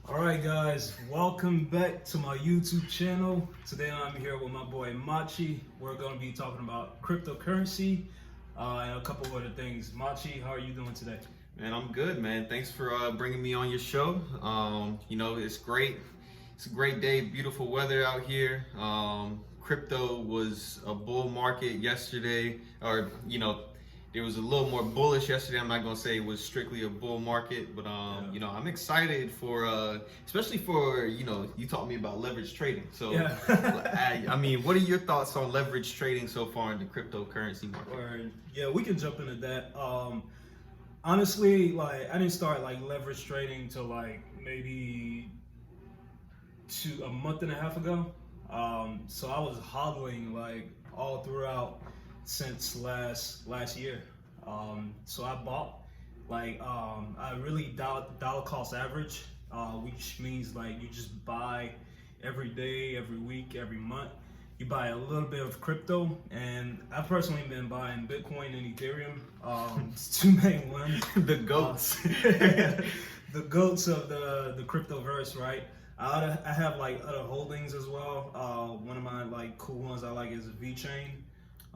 Alright guys, welcome back to my YouTube channel. Today I'm here with my boy Machi. We're going to be talking about cryptocurrency and a couple other things. Machi, how are you doing today? Man, I'm good, man. Thanks for bringing me on your show. It's great. It's a great day, beautiful weather out here. Crypto was a bull market yesterday, there was a little more bullish yesterday. I'm not gonna say it was strictly a bull market, but I'm excited for, especially for, you taught me about leverage trading. So, what are your thoughts on leverage trading so far in the cryptocurrency market? Yeah, we can jump into that. Honestly, I didn't start leverage trading till maybe a month and a half ago. So I was hodling all throughout since last year. So I bought I really dollar cost average, which means you just buy every day, every week, every month. You buy a little bit of crypto, and I've personally been buying Bitcoin and Ethereum. It's two main ones. The goats. The goats of the cryptoverse, right? I have other holdings as well. One of my cool ones I like is VeChain.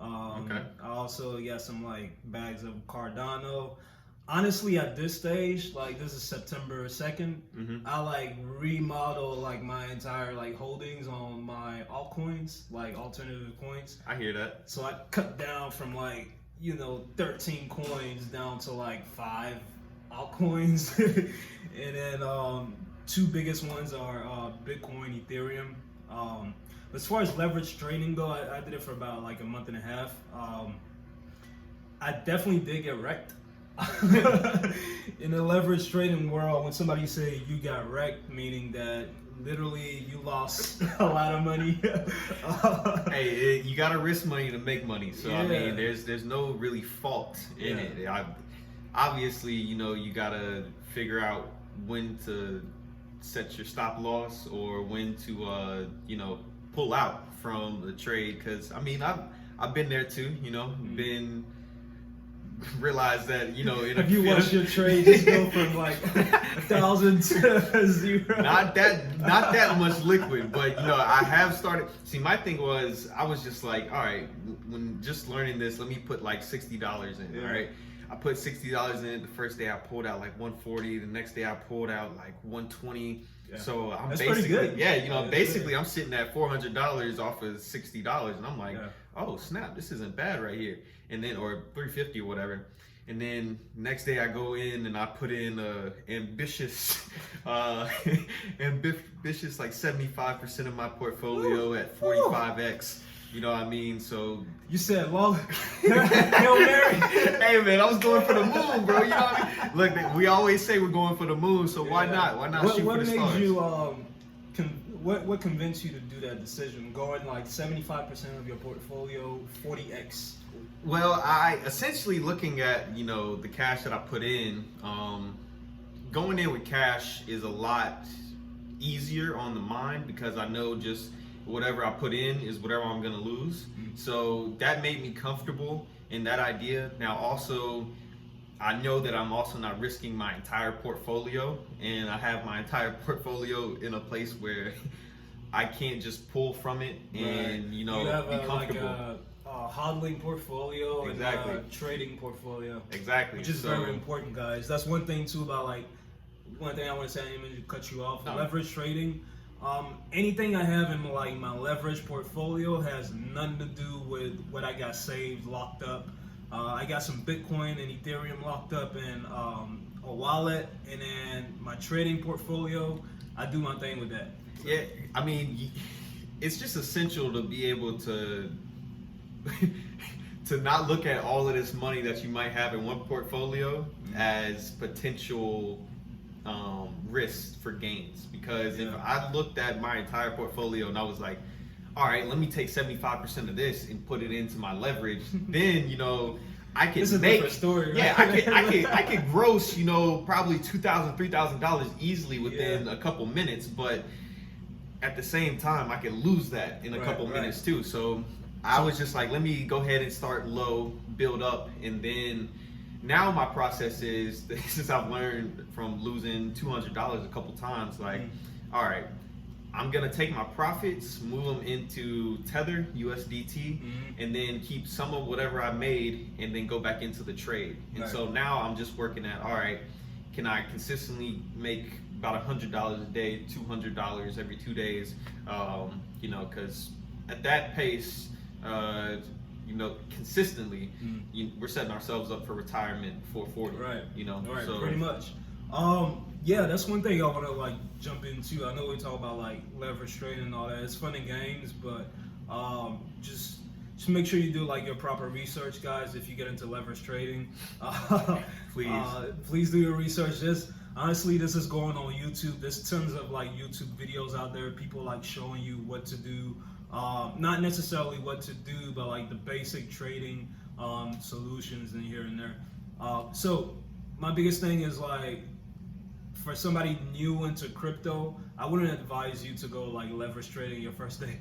Okay. I also got some bags of Cardano. Honestly, at this stage, this is September 2nd, I remodel my entire holdings on my altcoins, alternative coins. I hear that. So I cut down from 13 coins down to 5 altcoins. And then two biggest ones are Bitcoin, Ethereum. As far as leverage trading go, I did it for about a month and a half. I definitely did get wrecked. In the leverage trading world, when somebody say you got wrecked, meaning that literally you lost a lot of money. Hey, you gotta risk money to make money. So yeah. There's no really fault in it. Obviously, you gotta figure out when to set your stop loss or when to pull out from the trade, because I've been there too, been realized that if you watch your trade just go from 1,000 to 0. Not that much liquid, but I have started. See, my thing was I was just all right, when just learning this, let me put $60 in. Yeah. All right, I put $60 in it. The first day I pulled out 140. The next day I pulled out 120. Yeah. So I'm That's basically pretty good. Basically I'm sitting at $400 off of $60, and I'm like, oh snap, this isn't bad right here. And then or $350 or whatever. And then next day I go in and I put in ambitious 75% of my portfolio at 45x. You know what I mean? So you said long. Hail Mary. Hey man, I was going for the moon, bro. You know what I mean? Look, we always say we're going for the moon, so why not? Why not shoot for the stars? What made you what convinced you to do that decision? Going 75% of your portfolio, 40x. Well, I essentially looking at the cash that I put in. Going in with cash is a lot easier on the mind because I know just whatever I put in is whatever I'm gonna lose. So that made me comfortable in that idea. Now also, I know that I'm also not risking my entire portfolio, and I have my entire portfolio in a place where I can't just pull from it and you have be comfortable. A hodling portfolio. Exactly. And a trading portfolio. Exactly. Which is very important, guys. That's one thing too about one thing I want to say. I didn't mean to cut you off. No. Leverage trading. Anything I have in my leverage portfolio has nothing to do with what I got saved, locked up. I got some Bitcoin and Ethereum locked up in a wallet, and then my trading portfolio, I do my thing with that. Yeah, it's just essential to be able to to not look at all of this money that you might have in one portfolio as potential risks for gains. Because if I looked at my entire portfolio and I was like, all right, let me take 75% of this and put it into my leverage, then I could this is make a different story, right? Yeah, I could gross probably $2,000, $3,000 easily within a couple minutes, but at the same time I could lose that in a couple minutes too. So I was just like, let me go ahead and start low, build up, and then now my process is, since I've learned from losing $200 a couple times, like, all right, I'm gonna take my profits, move them into Tether, USDT, and then keep some of whatever I made and then go back into the trade. And so now I'm just working at, all right, can I consistently make about $100 a day, $200 every 2 days? You know, because at that pace, you know, consistently, we're setting ourselves up for retirement before 40. Right. You know, right. so Pretty much. Yeah, that's one thing I want to like jump into. I know we talk about like leverage trading and all that. It's fun and games, but just make sure you do like your proper research, guys. If you get into leverage trading, please do your research. Honestly, this is going on YouTube. There's tons of like YouTube videos out there. People like showing you what to do. Not necessarily what to do, but like the basic trading solutions and here and there. So my biggest thing is like, for somebody new into crypto, I wouldn't advise you to go like leverage trading your first day.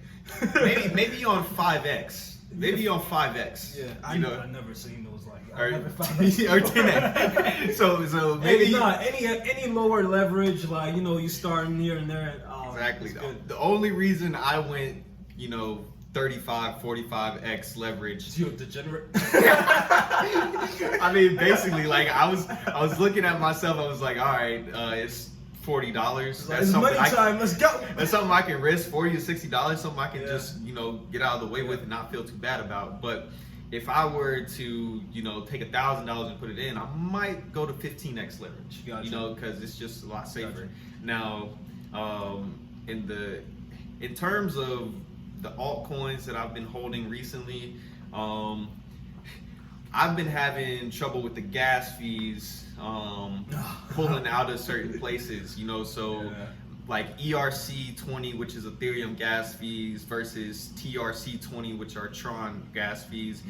maybe on 5x. Maybe on 5x. Yeah, I've never seen those like or, never 5x. or 10x. so maybe not any lower leverage, like, you know, you starting here and there. Exactly. The only reason I went, you know, 35, 45x leverage. You're a degenerate. I mean, basically, like I was looking at myself. I was like, all right, it's $40. It's money time. Let's go. That's something I can risk. $40 to $60. Something I can just, you know, get out of the way with and not feel too bad about. But if I were to, you know, take $1,000 and put it in, I might go to 15x leverage. Gotcha. You know, because it's just a lot safer. Now, in terms of the altcoins that I've been holding recently, I've been having trouble with the gas fees pulling out of certain places, you know, so like ERC20, which is Ethereum gas fees, versus TRC20, which are Tron gas fees.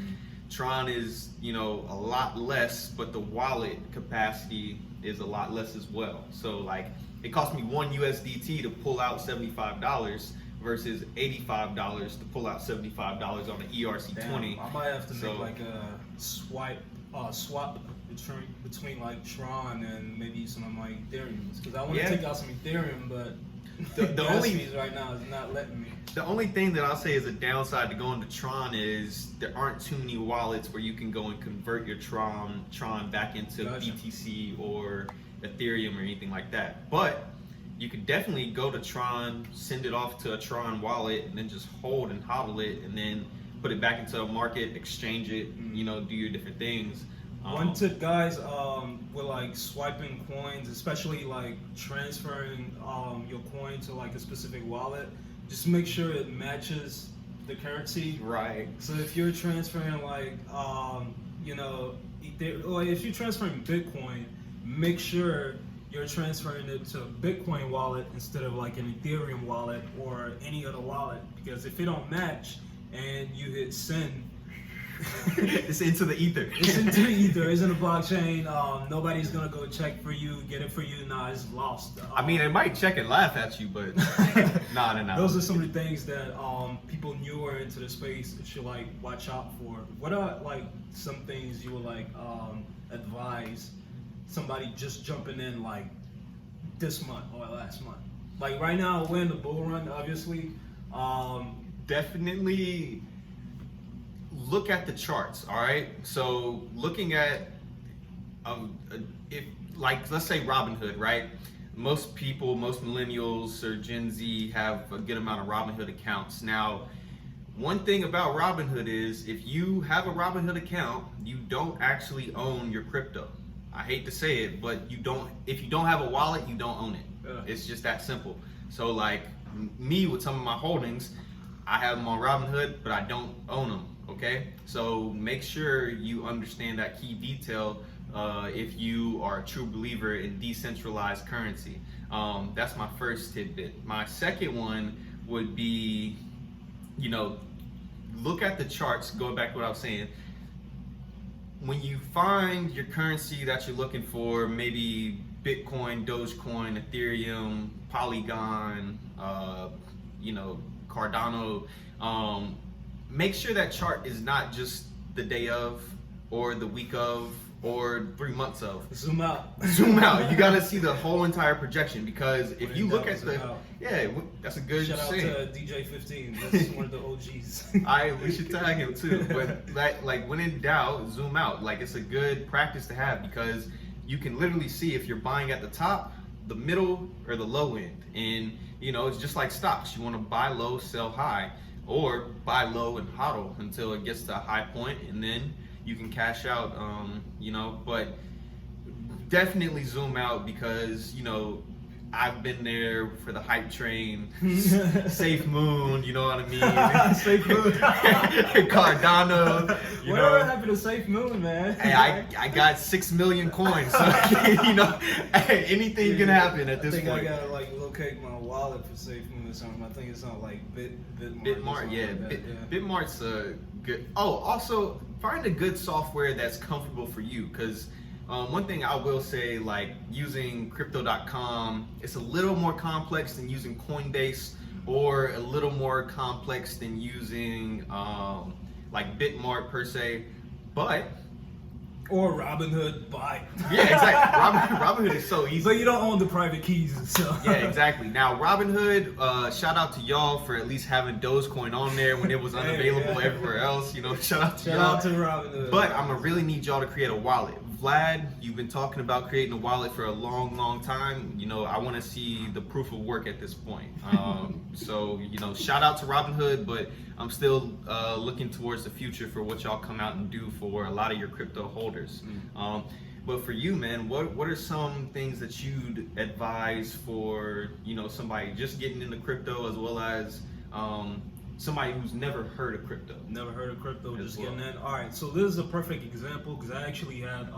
Tron is, you know, a lot less, but the wallet capacity is a lot less as well. So like it cost me $1 USDT to pull out $75 versus $85 to pull out $75 on an ERC20. Damn, I might have to make like a swap between like Tron and maybe some of my Ethereum, because I want to take out some Ethereum, but the only fees right now is not letting me. The only thing that I'll say is a downside to going to Tron is there aren't too many wallets where you can go and convert your Tron back into BTC or Ethereum or anything like that. But you could definitely go to Tron, send it off to a Tron wallet, and then just hold and hodl it, and then put it back into a market, exchange it, you know, do your different things. One tip, guys, with like swiping coins, especially like transferring your coin to like a specific wallet, just make sure it matches the currency. Right. So if you're transferring like, you know, if you're transferring Bitcoin, make sure you're transferring it to a Bitcoin wallet instead of like an Ethereum wallet or any other wallet, because if it don't match and you hit send, it's into the ether. It's into the ether. It's in the blockchain. Nobody's gonna go check for you, get it for you. Nah, it's lost. I mean, it might check and laugh at you, but no. Those are some of the things that people newer into the space should like watch out for. What are like some things you would like advise somebody just jumping in like this month or last month? Like right now, we're in the bull run, obviously. Definitely look at the charts. All right, so looking at if like let's say Robinhood, right? Most people, most millennials or Gen Z have a good amount of Robinhood accounts. Now, one thing about Robinhood is if you have a Robinhood account, you don't actually own your crypto. I hate to say it, but you don't. If you don't have a wallet, you don't own it. It's just that simple. So like me with some of my holdings, I have them on Robinhood, but I don't own them. Okay, so make sure you understand that key detail if you are a true believer in decentralized currency. That's my first tidbit. My second one would be, you know, look at the charts. Going back to what I was saying, when you find your currency that you're looking for, maybe Bitcoin, Dogecoin, Ethereum, Polygon, you know, Cardano, make sure that chart is not just the day of or the week of or 3 months of. Zoom out. Zoom out. You got to see the whole entire projection, because if When you in look doubt, at zoom the out. that's a good Shout out saying. to DJ 15. That's one of the OGs. We should tag him too. But like when in doubt, zoom out. Like, it's a good practice to have, because you can literally see if you're buying at the top, the middle, or the low end. And it's just like stocks. You want to buy low, sell high, or buy low and hodl until it gets to a high point, and then you can cash out. But definitely zoom out, because I've been there for the hype train, Safe Moon, you know what I mean? Safe Moon. Cardano, Whatever happened to Safe Moon, man? Hey, I got 6 million coins, so anything can happen at this point. I gotta locate my wallet for Safe Moon or something. I think it's on Bitmart. Bitmart, yeah. Like Bitmart's good. Oh, also find a good software that's comfortable for you, because one thing I will say, like using crypto.com, it's a little more complex than using Coinbase, or a little more complex than using like Bitmart per se, but or Robinhood, buy. Yeah, exactly. Robinhood is so easy. But you don't own the private keys, so. Yeah, exactly. Now, Robinhood, shout out to y'all for at least having Dogecoin on there when it was unavailable everywhere else. Shout out to y'all. Shout out to Robinhood. But I'm going to really need y'all to create a wallet. Vlad, you've been talking about creating a wallet for a long, long time. I want to see the proof of work at this point. So, shout out to Robinhood, but I'm still looking towards the future for what y'all come out and do for a lot of your crypto holders. But for you, man, what are some things that you'd advise for, somebody just getting into crypto, as well as somebody who's never heard of crypto? Never heard of crypto, just getting in. All right, so this is a perfect example, because I actually had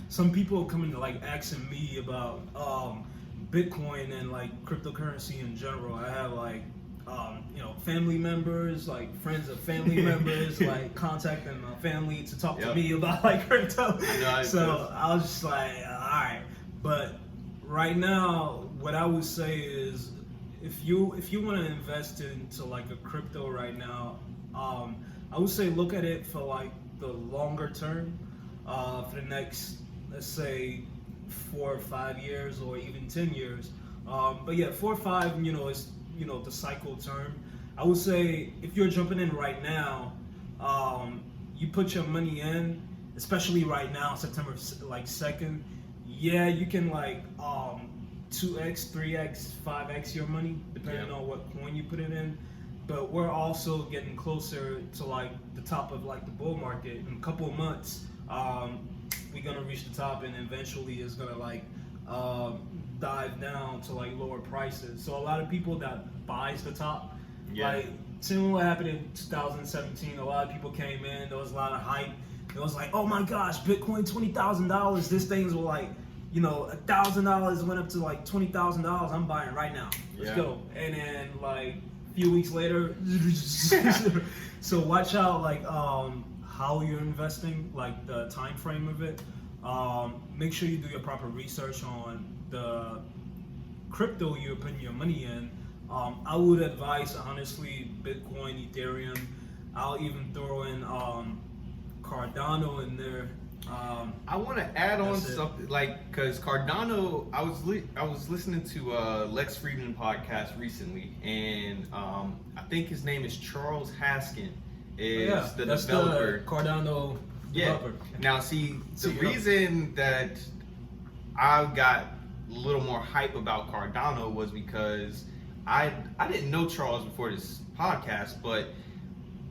some people coming to asking me about Bitcoin and cryptocurrency in general. I have family members, friends of family members, contacting my family to talk to me about crypto. So I was just all right. But right now, what I would say is, if you want to invest into a crypto right now, I would say look at it for the longer term, for the next, let's say, 4 or 5 years, or even 10 years. But yeah, 4 or 5, is the cycle term. I would say if you're jumping in right now, you put your money in, especially right now, September 2nd. Yeah, you can 2x, 3x, 5x your money, depending on what coin you put it in. But we're also getting closer to the top of the bull market. In a couple of months, we're gonna reach the top, and eventually it's gonna dive down to lower prices. So a lot of people that buys the top, similar what happened in 2017. A lot of people came in. There was a lot of hype. It was like, oh my gosh, Bitcoin $20,000. This thing's were $1,000 went up to $20,000. I'm buying right now. Let's go. And then a few weeks later, so watch out how you're investing, the time frame of it. Make sure you do your proper research on the crypto you're putting your money in. I would advise, honestly, Bitcoin, Ethereum. I'll even throw in Cardano in there. I want to add on something because Cardano. I was listening to Lex Friedman podcast recently, and I think his name is Charles Haskin. Is the developer? The Cardano developer. Now, see, the reason that I got a little more hype about Cardano was because I didn't know Charles before this podcast, but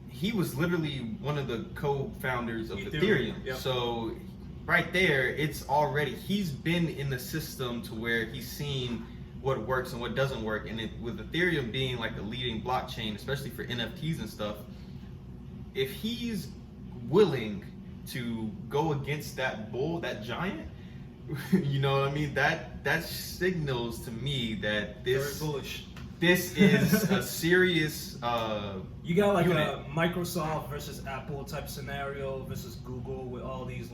he was literally one of the co-founders of Ethereum. Yep. So right there, he's been in the system to where he's seen what works and what doesn't work. And with Ethereum being the leading blockchain, especially for NFTs and stuff, if he's willing to go against that bull, that giant, you know what I mean? That signals to me that this very bullish. This is a serious you got unit. a Microsoft versus Apple type scenario versus Google with all these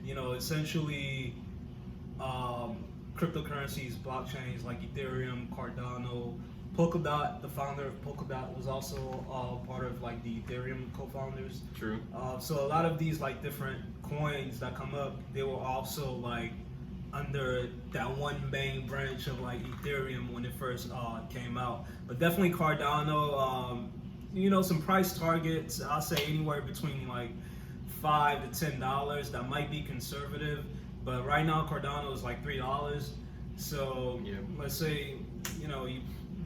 essentially cryptocurrencies, blockchains like Ethereum, Cardano, Polkadot, the founder of Polkadot, was also part of like the Ethereum co-founders. True. So a lot of these like different coins that come up, they were also like under that one main branch of like Ethereum when it first came out. But definitely Cardano, some price targets, I'll say anywhere between like $5 to $10. That might be conservative, but right now Cardano is like $3. So let's say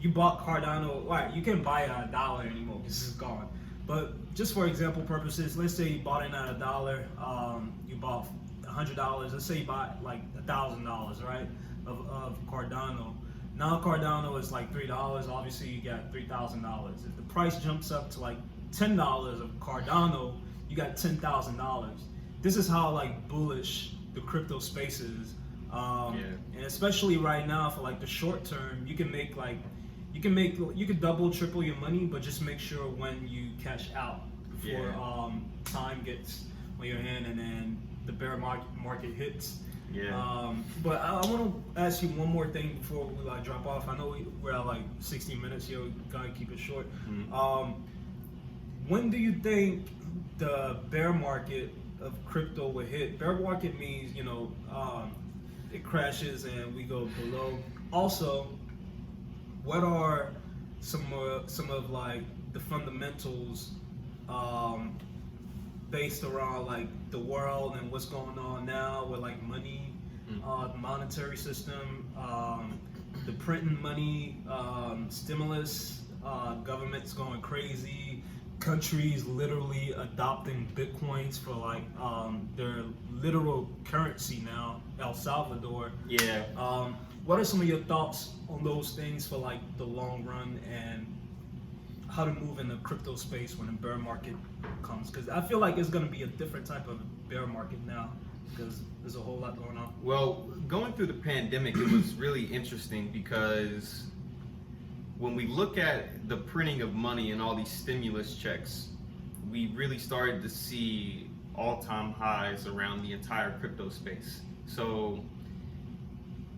you bought Cardano, right? You can't buy it at $1 anymore because it's gone. But just for example purposes, let's say you bought it at $1. You bought $100. Let's say you bought like $1,000, right, of Cardano. Now Cardano is like $3. Obviously, you got $3,000. If the price jumps up to like $10 of Cardano, you got $10,000. This is how like bullish the crypto space is, and especially right now for like the short term, you could double, triple your money, but just make sure when you cash out before time gets on your hand and then the bear market hits. But I want to ask you one more thing before we like drop off. I know we're at like 60 minutes here. We gotta keep it short. When do you think the bear market of crypto will hit? Bear market means it crashes and we go below. Also, what are some of like the fundamentals based around like the world and what's going on now with like money, the monetary system, the printing money, stimulus, governments going crazy, countries literally adopting bitcoins for like their literal currency now, El Salvador. What are some of your thoughts on those things for like the long run and how to move in the crypto space when a bear market comes? Because I feel like it's going to be a different type of bear market now because there's a whole lot going on. Well, going through the pandemic, it was really interesting because when we look at the printing of money and all these stimulus checks, we really started to see all-time highs around the entire crypto space. So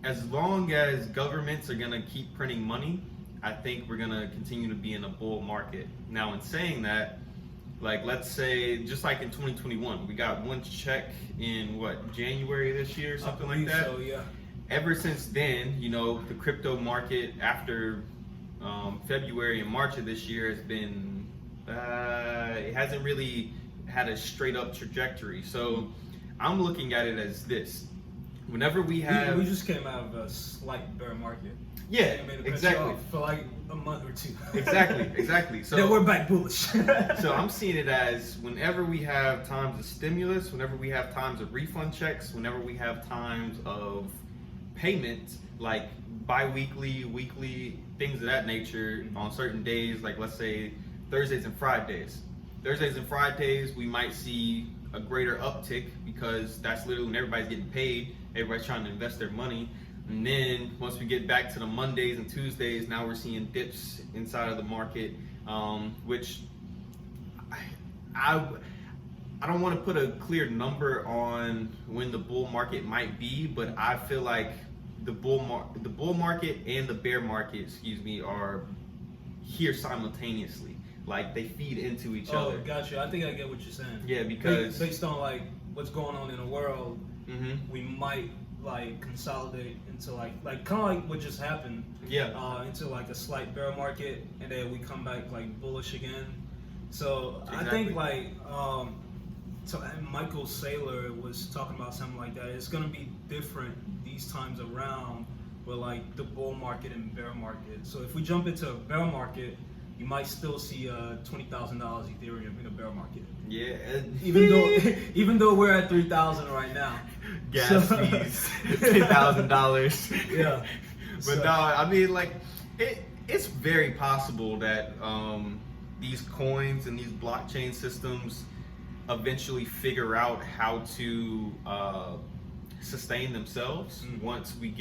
as long as governments are going to keep printing money, I think we're going to continue to be in a bull market. Now, in saying that, like let's say just like in 2021, we got one check in January this year, something like that. So, yeah. Ever since then, the crypto market after February and March of this year has been, it hasn't really had a straight up trajectory. So I'm looking at it as this. Whenever we have... We just came out of a slight bear market. Yeah, exactly. For like a month or two. Exactly. So then we're back bullish. So I'm seeing it as whenever we have times of stimulus, whenever we have times of refund checks, whenever we have times of payment, like bi-weekly, weekly, things of that nature on certain days, like let's say Thursdays and Fridays. Thursdays and Fridays, we might see a greater uptick because that's literally when everybody's getting paid, everybody's trying to invest their money. And then once we get back to the Mondays and Tuesdays, now we're seeing dips inside of the market, which I don't want to put a clear number on when the bull market might be, but I feel like the bull market and the bear market, are here simultaneously. Like they feed into each other. Oh, gotcha. I think I get what you're saying. Yeah, because based on like what's going on in the world, we might like consolidate into like kind of like what just happened. Into like a slight bear market, and then we come back like bullish again. So exactly. I think like so Michael Saylor was talking about something like that. It's gonna be different these times around with like the bull market and bear market. So if we jump into a bear market, you might still see $20,000 Ethereum in a bear market. Yeah. Even though we're at 3,000 right now. Gas fees, $10,000. Yeah. But no, I mean like it's very possible that these coins and these blockchain systems eventually figure out how to sustain themselves once we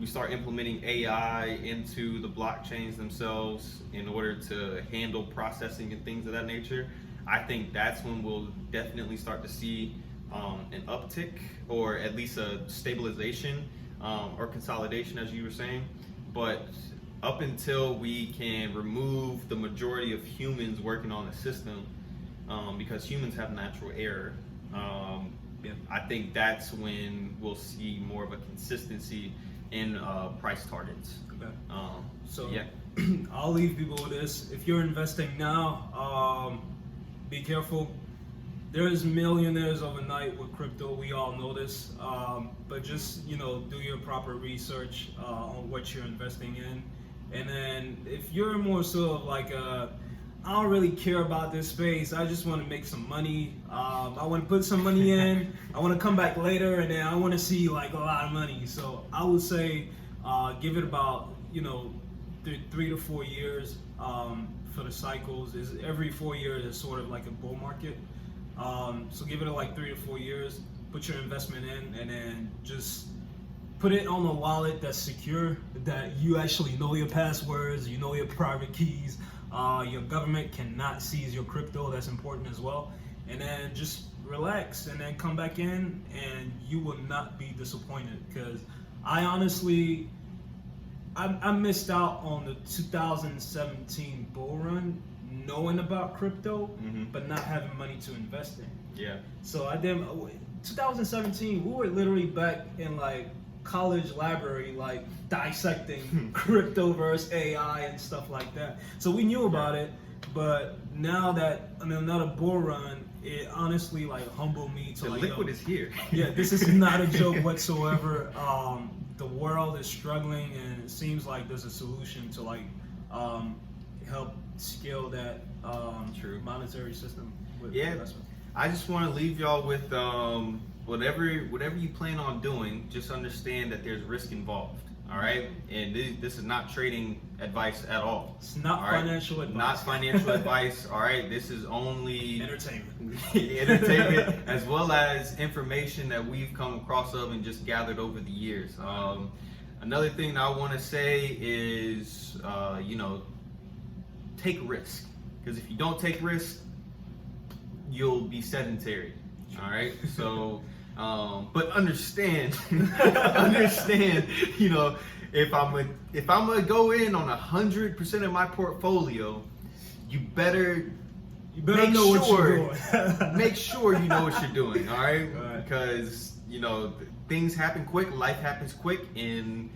start implementing AI into the blockchains themselves in order to handle processing and things of that nature. I think that's when we'll definitely start to see an uptick, or at least a stabilization or consolidation, as you were saying. But up until we can remove the majority of humans working on the system, because humans have natural error, I think that's when we'll see more of a consistency in price targets. Okay. So yeah. I'll leave people with this. If you're investing now, be careful. There's millionaires overnight with crypto. We all know this. But just, do your proper research on what you're investing in. And then if you're more so of like I don't really care about this space, I just want to make some money. I want to put some money in. I want to come back later, and then I want to see like a lot of money. So I would say give it about 3 to 4 years for the cycles. Is every 4 years is sort of like a bull market. So give it like 3 to 4 years. Put your investment in, and then just put it on a wallet that's secure, that you actually know your passwords, you know your private keys. Your government cannot seize your crypto. That's important as well. And then just relax, and then come back in, and you will not be disappointed. Because I honestly, I missed out on the 2017 bull run, knowing about crypto, but not having money to invest in. Yeah. So I did 2017. We were literally back in like college library, like dissecting crypto versus AI and stuff like that. So we knew about it, but now that another bull run, it honestly like humbled me to the like, liquid is here. Yeah, this is not a joke whatsoever. The world is struggling, and it seems like there's a solution to like help scale that monetary system with investment. I just want to leave y'all with whatever you plan on doing, just understand that there's risk involved. All right, and this is not trading advice at all. It's not financial advice. Not financial advice. All right, this is only entertainment, as well as information that we've come across and just gathered over the years. Another thing that I want to say is, take risk, because if you don't take risk, you'll be sedentary. All right, so. But understand, if I'm gonna go in on 100% of my portfolio, you better make know sure, what you're doing. make sure you know what you're doing. All right, because things happen quick, life happens quick, and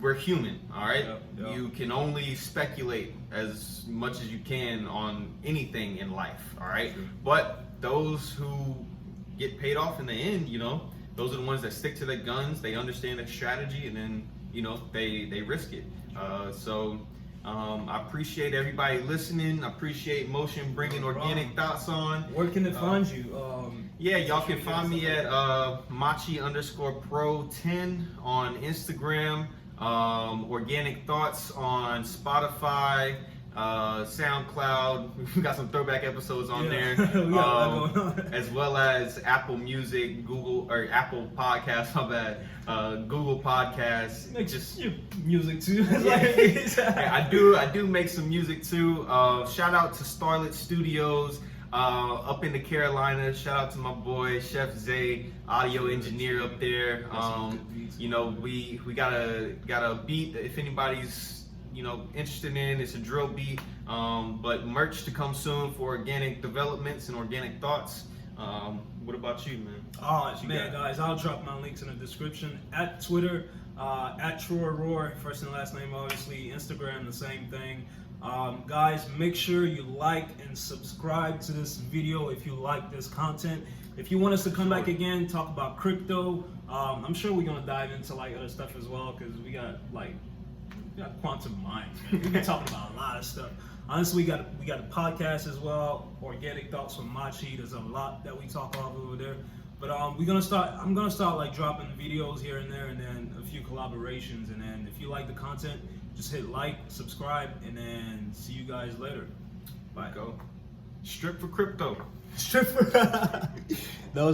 we're human. All right, Yep. You can only speculate as much as you can on anything in life. All right, but those who get paid off in the end, those are the ones that stick to their guns. They understand the strategy, and then they risk it. So I appreciate everybody listening. I appreciate Motion bringing organic thoughts on. Where can it find you? Y'all can find me at Machi_Pro10 on Instagram. Organic Thoughts on Spotify, SoundCloud. We got some throwback episodes on there, as well as Apple Music, Apple Podcasts. My bad. Google Podcasts. Just music too. I do make some music too. Shout out to Starlit Studios up in the Carolinas. Shout out to my boy Chef Zay, audio engineer up there. We got a beat if anybody's interested in. It's a drill beat, but merch to come soon for organic developments and organic thoughts. What about you, man? Guys, I'll drop my links in the description. At Twitter, at Troy Roar, first and last name, obviously. Instagram, the same thing. Guys, make sure you like and subscribe to this video if you like this content. If you want us to come back again, talk about crypto, I'm sure we're gonna dive into like other stuff as well, because we got quantum minds, man. We've been talking about a lot of stuff. Honestly, we got a podcast as well, Organic Thoughts from Machi. There's a lot that we talk about over there. But I'm gonna start like dropping videos here and there, and then a few collaborations. And then if you like the content, just hit like, subscribe, and then see you guys later. Bye. Go. Strip for crypto. Strip for that was